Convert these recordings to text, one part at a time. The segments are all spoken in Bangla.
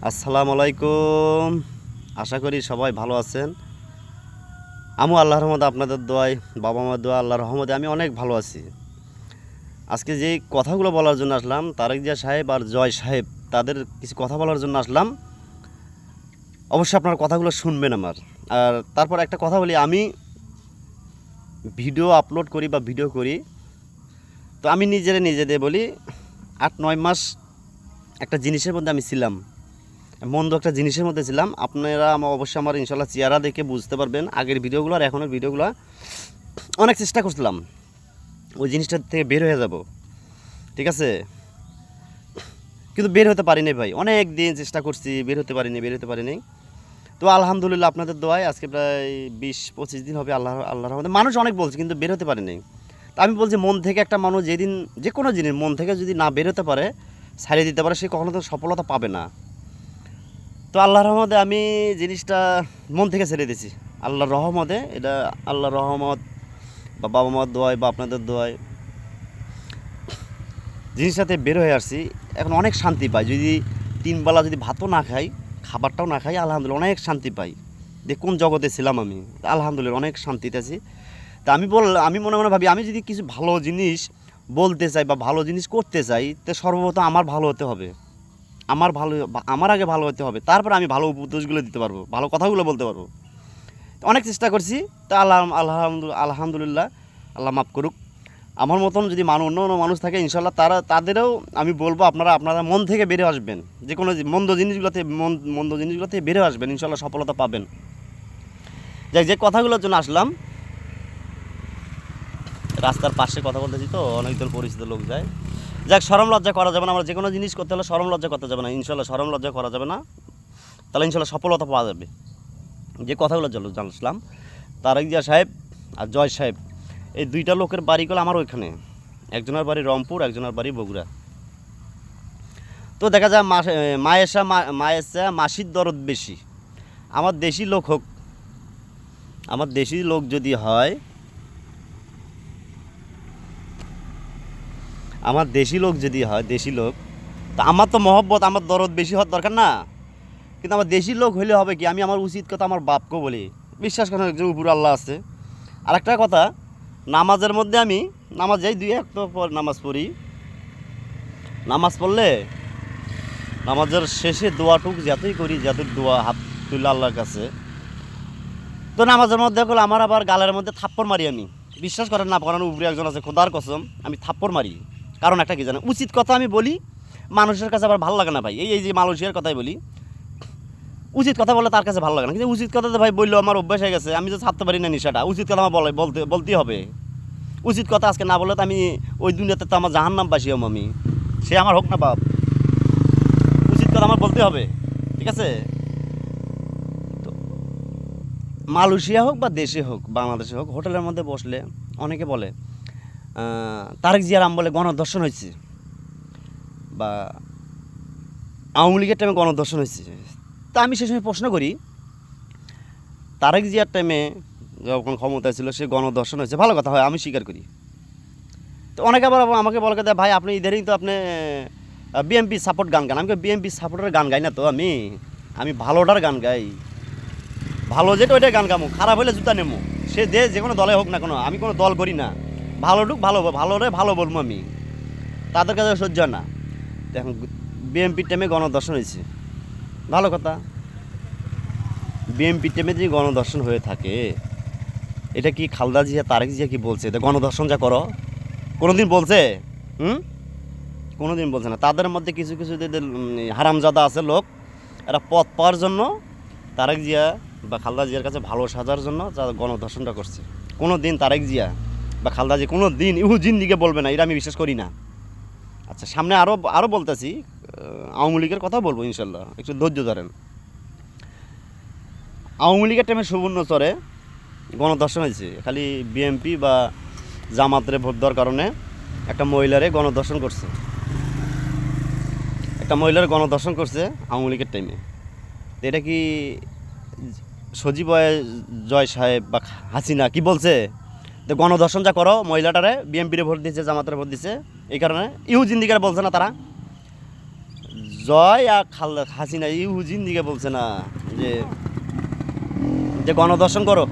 আসসালামু আলাইকুম। আশা করি সবাই ভালো আছেন। আমিও আল্লাহর রহমতে আপনাদের দোয়ায়, বাবা মার দোয়া, আল্লাহর রহমতে আমি অনেক ভালো আছি। আজকে যে কথাগুলো বলার জন্য আসলাম, তারেক জিয়া সাহেব আর জয় সাহেব তাদের কিছু কথা বলার জন্য আসলাম। অবশ্যই আপনার কথাগুলো শুনবেন আমার। আর তারপর একটা কথা বলি, আমি ভিডিও আপলোড করি বা ভিডিও করি, তো আমি নিজেদের বলি ৮-৯ মাস একটা জিনিসের মধ্যে আমি ছিলাম, মন্দ একটা জিনিসের মধ্যে ছিলাম। আপনারা অবশ্যই আমার ইনশাল্লাহ চেহারা দেখে বুঝতে পারবেন। আগের ভিডিওগুলো আর এখনের ভিডিওগুলো অনেক চেষ্টা করছিলাম ওই জিনিসটার থেকে বের হয়ে যাব, ঠিক আছে, কিন্তু বের হতে পারিনি ভাই। অনেক দিন চেষ্টা করছি, বের হতে পারিনি। তো আলহামদুলিল্লাহ আপনাদের দোয়ায় আজকে প্রায় 20-25 দিন হবে আল্লাহর রহমতে। মানুষ অনেক বলছে কিন্তু বের হতে পারেনি। তা আমি বলছি, মন থেকে একটা মানুষ যেদিন যে কোনো জিনিস মন থেকে যদি না বের হতে পারে, ছাড়িয়ে দিতে পারে, সে কখনো তো সফলতা পাবে না। তো আল্লাহর রহমতে আমি জিনিসটা মন থেকে ছেড়ে দিয়েছি। আল্লাহর রহমতে, এটা আল্লাহর রহমত বা বাবা মার দোয়ায় বা আপনাদের দোয়ায় জিনিসটাতে বের হয়ে আসছি। এখন অনেক শান্তি পাই। যদি 3 বেলা যদি ভাতও না খাই, খাবারটাও না খাই, আলহামদুলিল্লাহ অনেক শান্তি পাই। যে কোন জগতে ছিলাম আমি, আলহামদুলিল্লাহ অনেক শান্তিতে আছি। তা আমি মনে মনে ভাবি, আমি যদি কিছু ভালো জিনিস বলতে চাই বা ভালো জিনিস করতে চাই, তো সর্বপ্রথম আমার ভালো হতে হবে। আমার আগে ভালো হতে হবে, তারপর আমি ভালো উপদেশগুলো দিতে পারবো, ভালো কথাগুলো বলতে পারবো। অনেক চেষ্টা করছি। তা আলহামদুলিল্লাহ, আল্লাহ মাফ করুক। আমার মতন যদি অন্য মানুষ থাকে, ইনশাল্লাহ তাদেরও আমি বলবো, আপনারা মন থেকে বেরে আসবেন। যে কোনো মন্দ জিনিসগুলোতে বেরে আসবেন, ইনশাল্লাহ সফলতা পাবেন। যাই, যে কথাগুলোর জন্য আসলাম, রাস্তার পাশে কথা বলতেছি তো অনেকজন পরিচিত লোক যায়। যাক, শরম লজ্জা করা যাবে না। আমরা যে কোনো জিনিস করতে হলে শরম লজ্জা করতে যাবে না, ইনশাল্লাহ শরম লজ্জা করা যাবে না। তাহলে ইনশাল্লাহ সফলতা পাওয়া যাবে। যে কথাগুলো জানলাম, তারেক জিয়া সাহেব আর জয় সাহেব, এই দুইটা লোকের বাড়িগুলো আমার ওইখানে। একজনের বাড়ি রংপুর, একজনের বাড়ি বগুড়া। তো দেখা যায় মায়েসা মাসির দরদ বেশি। আমার দেশি লোক হোক, আমার দেশি লোক যদি হয়, দেশি লোক, তা আমার তো মহব্বত, আমার দরদ বেশি হওয়ার দরকার না। কিন্তু আমার দেশি লোক হইলে হবে কি, আমি আমার উচিত কথা আমার বাপকে বলি। বিশ্বাস করেন, একজন উপর আল্লাহ আছে। আর একটা কথা, নামাজের মধ্যে আমি নামাজ যাই, 2-1 পর নামাজ পড়ি। নামাজ পড়লে নামাজের শেষে দোয়াটুক যতই করি, দোয়া হাত তুলে আল্লাহর কাছে, তো নামাজের মধ্যে হলো আমার আবার গালের মধ্যে থাপ্পড় মারি আমি। বিশ্বাস করেন না, পড়ানোর উপরে একজন আছে, খোদার কসম, আমি থাপ্পড় মারি। কারণ একটা কি জানেন, উচিত কথা আমি বলি, মানুষের কাছে আবার ভালো লাগে না ভাই। এই যে মালয়েশিয়ার কথাই বলি, উচিত কথা বলে তার কাছে ভালো লাগে না। কিন্তু উচিত কথা তো ভাই বললেও আমার অভ্যাস হয়ে গেছে, আমি যে ছাড়তে পারি না নিশাটা। উচিত কথা আমার বলতেই হবে। উচিত কথা আজকে না বললে তো আমি ওই দুনিয়াতে তো আমার জাহান্নামবাসী হম আমি। সে আমার হোক না বাপ, উচিত কথা আমার বলতে হবে, ঠিক আছে। তো মালয়েশিয়া হোক বা দেশে হোক, বাংলাদেশে হোক, হোটেলের মধ্যে বসলে অনেকে বলে তারেক জিয়ার আমলে গণধর্ষণ হয়েছে, বা আওয়ামী লীগের টাইমে গণধর্ষণ হয়েছে। তা আমি সে সময় প্রশ্ন করি, তারেক জিয়ার টাইমে যখন ক্ষমতায় ছিল সে গণধর্ষণ হয়েছে, ভালো কথা হয়, আমি স্বীকার করি। তো অনেকে আবার আমাকে বলে দেয়, ভাই আপনি ইদারিং তো আপনি বিএমপি সাপোর্ট গান গান। আমি বিএমপি সাপোর্টের গান গাই না তো, আমি ভালোটার গান গাই। ভালো যেটা ওইটাই গান গামো, খারাপ হলে জুতা নেমো। সে যে কোনো দলে হোক না কোনো, আমি কোনো দল করি না। ভালোরে ভালো বলবো আমি, তাদের কাছে সহ্য না। দেখুন, বিএমপির টাইমে গণধর্ষণ হয়েছে, ভালো কথা। বিএমপির টাইমে যদি গণধর্ষণ হয়ে থাকে, এটা কি খালেদা জিয়া, তারেক জিয়া কি বলছে গণধর্ষণ যা করো? কোনো দিন বলছে? কোনো দিন বলছে না। তাদের মধ্যে কিছু হারামজাদা আছে লোক, এরা পথ পাওয়ার জন্য তারেক জিয়া বা খালেদা জিয়ার কাছে ভালো সাজার জন্য তারা গণধর্ষণটা করছে। কোনো দিন তারেক জিয়া বা খালেদা জিয়া কোনো দিন জিন্দিকে বলবে না, এটা আমি বিশ্বাস করি না। আচ্ছা, সামনে আরও বলতেছি, আওয়ামী লীগের কথা বলবো ইনশাল্লাহ, একটু ধৈর্য ধরেন। আওয়ামী লীগের টাইমে সুবর্ণচরে গণধর্ষণ হয়েছে, খালি বিএমপি বা জামাতের ভোট দেওয়ার কারণে একটা মহিলারে গণধর্ষণ করছে আওয়ামী লীগের টাইমে। তো এটা কি সজীব জয় সাহেব বা হাসিনা কি বলছে? তো গণধর্ষণ যা করো, মহিলাটারে বিএমপিরে ভোট দিচ্ছে, জামাতের ভোট দিচ্ছে, এই কারণে জিন্দিকার বলছে না তারা? জয় আর হাসিনা হুজিন দিকে বলছে না যে যে গণদর্শন করো,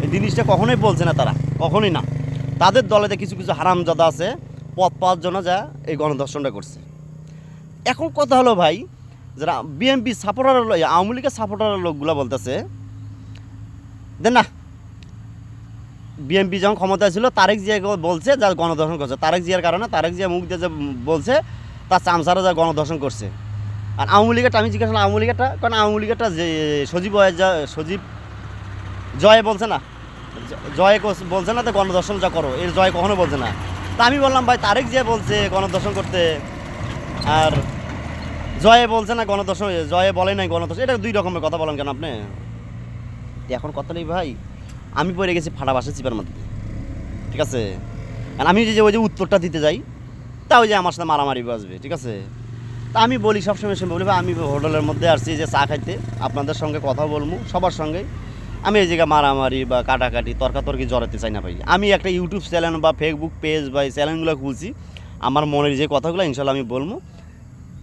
এই জিনিসটা কখনোই বলছে না তারা, কখনোই না। তাদের দলেতে কিছু কিছু হারামজাদা আছে পথ পাওয়ার জন্য যা এই গণদর্শনটা করছে। এখন কথা হলো ভাই, যারা বিএনপি সাপোর্টার, আওয়ামী লীগের সাপোর্টারের লোকগুলো বলতেছে দেন না, বিএনপি যখন ক্ষমতায় ছিল তারেক জিয়া বলছে যা গণদর্শন করছে, তারেক জিয়ার কারণে তারেক জিয়া মুখ দিয়ে যে বলছে তার চামচারা যা গণদর্শন করছে। আর আওয়ামী লীগেরটা আমি জিজ্ঞাসা করলাম, আওয়ামী লীগেরটা, কারণ আওয়ামী লীগেরটা যে সজীব জয় বলছে না, জয় বলছে না তো গণদর্শন যা করো, এর জয় কখনো বলছে না। তা আমি বললাম ভাই তারেক জিয়া বলছে গণদর্শন করতে, আর জয়ে বলছে না গণদর্শন, জয়ে বলে নাই গণদর্শন, এটা দুই রকমের কথা বলেন কেন আপনি? এখন কথা নেই ভাই, আমি পড়ে গেছি ফাটা বাসে চিপার মধ্যে, ঠিক আছে? আর আমি যে ওই যে উত্তরটা দিতে যাই, তা ওই যে আমার সাথে মারামারি বাজবে, ঠিক আছে? তা আমি বলি সবসময় বলি ভাই আমি হোটেলের মধ্যে আসছি যে চা খাইতে, আপনাদের সঙ্গে কথা বলবো সবার সঙ্গে, আমি এই জায়গায় মারামারি বা কাটাকাটি তর্কাতর্কি জড়াতে চাই না ভাই। আমি একটা ইউটিউব চ্যানেল বা ফেসবুক পেজ বা চ্যানেলগুলো খুলছি, আমার মনের যে কথাগুলো ইনশাল্লাহ আমি বলবো,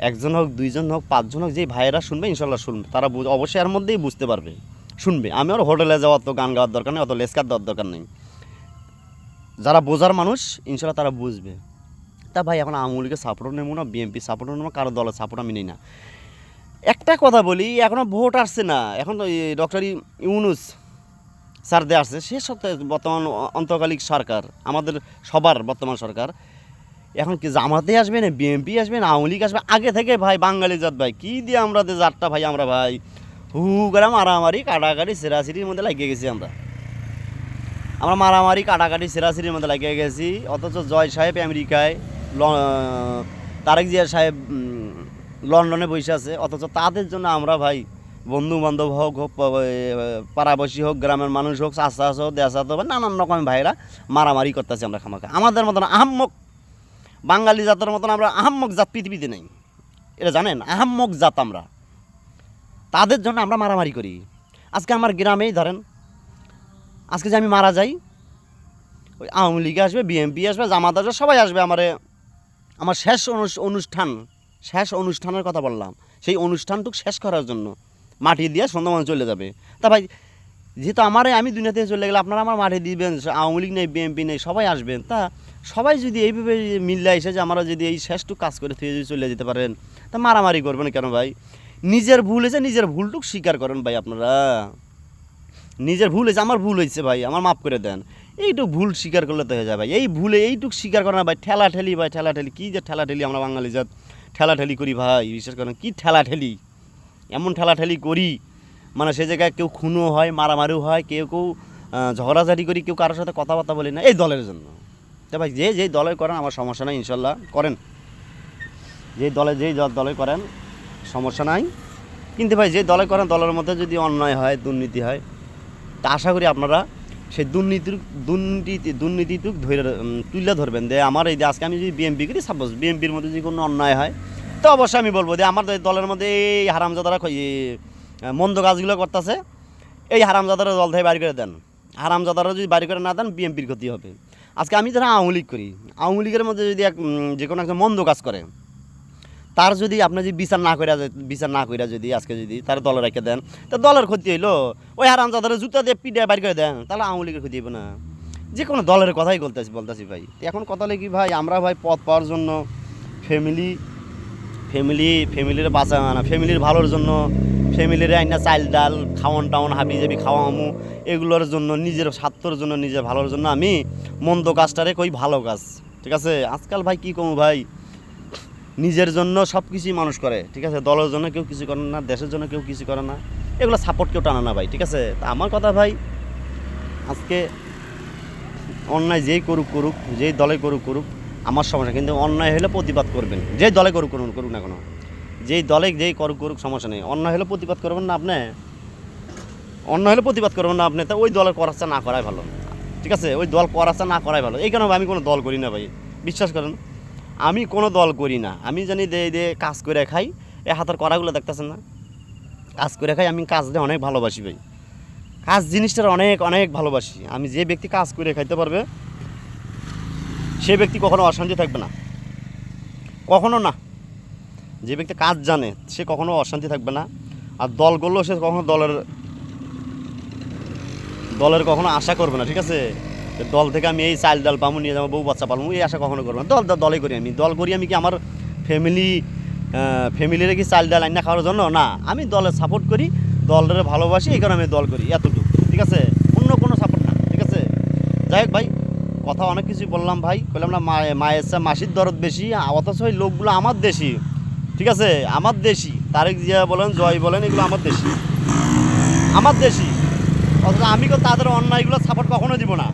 একজন হোক, দুইজন হোক, পাঁচজন হোক, যেই ভাইয়েরা শুনবে ইনশাল্লাহ শুনবে, তারা অবশ্যই এর মধ্যেই বুঝতে পারবে, শুনবে। আমি আর হোটেলে যাওয়ার তো গান গাওয়ার দরকার নেই, অত লেসকার দেওয়ার দরকার নেই। যারা বোঝার মানুষ ইনশাল্লাহ তারা বুঝবে। তা ভাই এখন আওয়ামী লীগের সাপোর্টও নেবো না, বিএনপি সাপোর্টও নেবো, কারো দলের সাপোর্ট আমি নিই না। একটা কথা বলি, এখনও ভোট আসছে না, এখন তো ডক্টর ইউনূস স্যার দিয়ে আসছে, সে সপ্তাহে বর্তমান অন্তর্কালিক সরকার, আমাদের সবার বর্তমান সরকার, এখন কি জামাতে আসবে না বিএনপি আসবে না আওয়ামী লীগ আসবে? আগে থেকে ভাই বাঙালি জাত ভাই কী দিয়ে আমরা জাতটা ভাই, আমরা ভাই হু করে মারামারি কাটাকাটি সেরাসিরির মধ্যে লাগিয়ে গেছি, আমরা মারামারি কাটাকাটি সেরাসিরির মধ্যে লাগিয়ে গেছি। অথচ জয় সাহেব আমেরিকায়, তারেক জিয়া সাহেব লন্ডনে বসে আছে, অথচ তাদের জন্য আমরা ভাই বন্ধু বান্ধব হোক, পাড়াবসী হোক, গ্রামের মানুষ হোক, চাষা হোক, দেশা হোক, নানান রকম ভাইরা মারামারি করতেছি আমরা খামাখা। আমাদের মতন আহাম্মক বাঙালি জাতের মতন আমরা আহাম্মক জাত পৃথিবীতে নেই, এটা জানেন? আহাম্মক জাত আমরা, তাদের জন্য আমরা মারামারি করি। আজকে আমার গ্রামেই ধরেন, আজকে যে আমি মারা যাই, ওই আওয়ামী লীগ আসবে, বিএনপি আসবে, জামাত আসবে, সবাই আসবে আমার শেষ অনুষ্ঠানের কথা বললাম, সেই অনুষ্ঠানটুকু শেষ করার জন্য মাটি দিয়ে সন্ধ্যামান চলে যাবে। তা ভাই যেহেতু আমি দুনিয়া থেকে চলে গেলে আপনারা আমার মাটি দিবেন, আওয়ামী লীগ নেই বিএনপি নেই সবাই আসবেন, তা সবাই যদি এইভাবে মিললে এসে যে আমরা যদি এই শেষটুকু কাজ করে থেকে যদি চলে যেতে পারেন, তা মারামারি করবেন কেন ভাই? নিজের ভুল হয়েছে, নিজের ভুলটুকু স্বীকার করেন ভাই, আপনারা নিজের ভুল হয়েছে, আমার ভুল হয়েছে ভাই, আমার মাফ করে দেন, এইটুকু ভুল স্বীকার করলে তো হয়ে যায় ভাই। এই ভুলে এইটুকু স্বীকার করে না ভাই, ঠেলাঠেলি ভাই, ঠেলাঠেলি কী যে ঠেলাঠেলি, আমরা বাঙালি জাত ঠেলাঠেলি করি ভাই, বিশ্বাস করেন কী ঠেলাঠেলি, এমন ঠেলাঠেলি করি মানে সে জায়গায় কেউ খুনও হয়, মারামারিও হয়, কেউ ঝগড়াঝাটি করি, কেউ কারোর সাথে কথাবার্তা বলি না এই দলের জন্য। তা ভাই যেই দলে করেন আমার সমস্যা নাই, ইনশাল্লাহ করেন, যেই দলে করেন সমস্যা নাই, কিন্তু ভাই যে দলে করেন দলের মধ্যে যদি অন্যায় হয়, দুর্নীতি হয়, তা আশা করি আপনারা সেই দুর্নীতিটুক তুলে ধরবেন। যে আমার এই যে আজকে আমি যদি বিএনপি করি, সাপোজ বিএনপির মধ্যে যদি কোনো অন্যায় হয়, তো অবশ্যই আমি বলবো যে আমার দলের মধ্যে এই হারামজাদারা মন্দ কাজগুলো করতেছে, এই হারামজাদারা দল থেকে বাড়ি করে দেন, হারামজাদারা যদি বাড়ি করে না দেন বিএনপির ক্ষতি হবে। আজকে আমি যারা আওয়ামী লীগ করি, আওয়ামী লীগের মধ্যে যদি যে কোনো একটা মন্দ কাজ করে, তার যদি আপনি যদি বিচার না কইরা যদি আজকে যদি তার দলে রেখে দেন, তো দলের ক্ষতি হইলো, ওই হারামজাদারা জুতা দিয়ে পিঠে বাড়ি করে দেন, তাহলে আওয়ামী লীগের ক্ষতি হবে না? যে কোনো দলের কথাই বলতেছি ভাই। এখন কথা হলে কি ভাই, আমরা ভাই পথ পাওয়ার জন্য ফ্যামিলির বাঁচা না, ফ্যামিলির ভালোর জন্য, ফ্যামিলির আইনা চাল ডাল খাওয়ান টাওয়ান হাবি জাবি খাওয়ামু, এগুলোর জন্য, নিজের স্বার্থর জন্য, নিজের ভালোর জন্য আমি মন্দ কাজটারে কই ভালো কাজ, ঠিক আছে? আজকাল ভাই কী কমু ভাই, নিজের জন্য সব কিছুই মানুষ করে, ঠিক আছে? দলের জন্য কেউ কিছু করে না, দেশের জন্য কেউ কিছু করে না, এগুলো সাপোর্ট কেউ টানে না ভাই, ঠিক আছে? তা আমার কথা ভাই, আজকে অন্যায় যেই করুক, যেই দলে করুক আমার সমস্যা, কিন্তু অন্যায় হলে প্রতিবাদ করবেন, যেই দলে করুক না কোনো, যেই দলে যেই করুক সমস্যা নেই, অন্যায় হলে প্রতিবাদ করবেন না আপনি, তা ওই দলের করাচ্ছা না করাই ভালো, ঠিক আছে? ওই দল করাচ্ছা না করাই ভালো। এই কারণে আমি কোনো দল করি না ভাই, বিশ্বাস করেন আমি কোনো দল করি না। আমি জানি দে কাজ করে খাই, এই হাতের করাগুলো দেখতেছেন না, কাজ করে খাই, আমি কাজ দিয়ে অনেক ভালোবাসি ভাই, কাজ জিনিসটার অনেক ভালোবাসি আমি। যে ব্যক্তি কাজ করে খাইতে পারবে সে ব্যক্তি কখনো অশান্তি থাকবে না, কখনো না। যে ব্যক্তি কাজ জানে সে কখনো অশান্তি থাকবে না। আর দল করলেও সে কখনো দলের কখনো আশা করবে না, ঠিক আছে? দল থেকে আমি এই চাল ডাল পাবো, নিয়ে যাবো, বউ বাচ্চা পালবো, এই আশা কখনো করবো না। দলে করি আমি, দল করি আমি কি আমার ফ্যামিলিরে কি চাল ডাল আইনা খাওয়ার জন্য না, আমি দলের সাপোর্ট করি, দলের ভালোবাসি, এই কারণে আমি দল করি, এতটুকু, ঠিক আছে? অন্য কোনো সাপোর্ট না, ঠিক আছে? যাই হোক ভাই, কথা অনেক কিছুই বললাম ভাই, বললাম না মায়ের চেয়ে মাসির দরদ বেশি, অথচ ওই লোকগুলো আমার দেশি, ঠিক আছে? আমার দেশি, তারেক জিয়া বলেন, জয় বলেন, এগুলো আমার দেশি, আমার দেশি। অথচ আমি তো তাদের অন্যায়গুলো সাপোর্ট কখনো দিব না।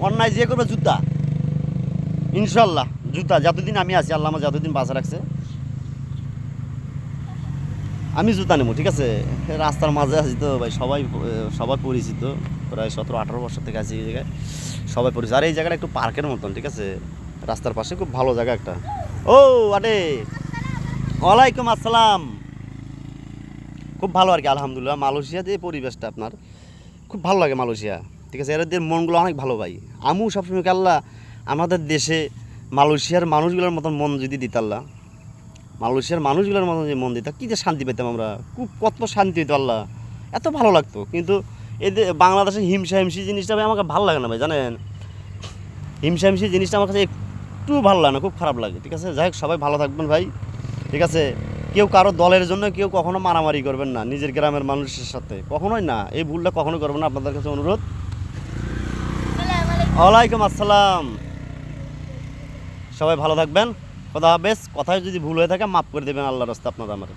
অন্যায় যে করবে জুতা, ইনশাল্লাহ জুতা, যতদিন আমি আছি, আল্লাহ আমার যতদিন বাঁচা রাখছে, আমি জুতা নেবো, ঠিক আছে? রাস্তার মাঝে আছি তো ভাই, সবাই পরিচিত, প্রায় 17-18 বছর থেকে আছি এই জায়গায়, সবাই পরিচিত। আর এই জায়গাটা একটু পার্কের মতন, ঠিক আছে? রাস্তার পাশে খুব ভালো জায়গা একটা। ও আরে, ওয়ালাইকুম আসসালাম। খুব ভালো আর কি, আলহামদুলিল্লাহ। মালয়েশিয়া যে পরিবেশটা আপনার খুব ভালো লাগে, মালয়েশিয়া, ঠিক আছে? এদের মনগুলো অনেক ভালো ভাই। আমিও সবসময় আল্লাহ আমাদের দেশে মালয়েশিয়ার মানুষগুলোর মতন মন যদি দিত, আল্লাহ মালয়েশিয়ার মানুষগুলোর মতন যে মন দিত, কী যে শান্তি পেতাম আমরা, খুব কত শান্তি হইতো, আল্লাহ এত ভালো লাগতো। কিন্তু এদের বাংলাদেশের হিমসি জিনিসটা ভাই আমাকে ভালো লাগে না ভাই, জানেন? হিমসি জিনিসটা আমার কাছে একটু ভালো লাগে না, খুব খারাপ লাগে, ঠিক আছে? যাই হোক, সবাই ভালো থাকবেন ভাই, ঠিক আছে? কেউ কারো দলের জন্য কেউ কখনো মারামারি করবেন না নিজের গ্রামের মানুষের সাথে, কখনোই না, এই ভুলটা কখনো করবেন না, আপনাদের কাছে অনুরোধ। ওয়ালাইকুম আসসালাম। সবাই ভালো থাকবেন, খোদা হাফেজ। কথায় যদি ভুল হয়ে থাকে মাফ করে দেবেন, আল্লাহর রাস্তা আপনারা আমার।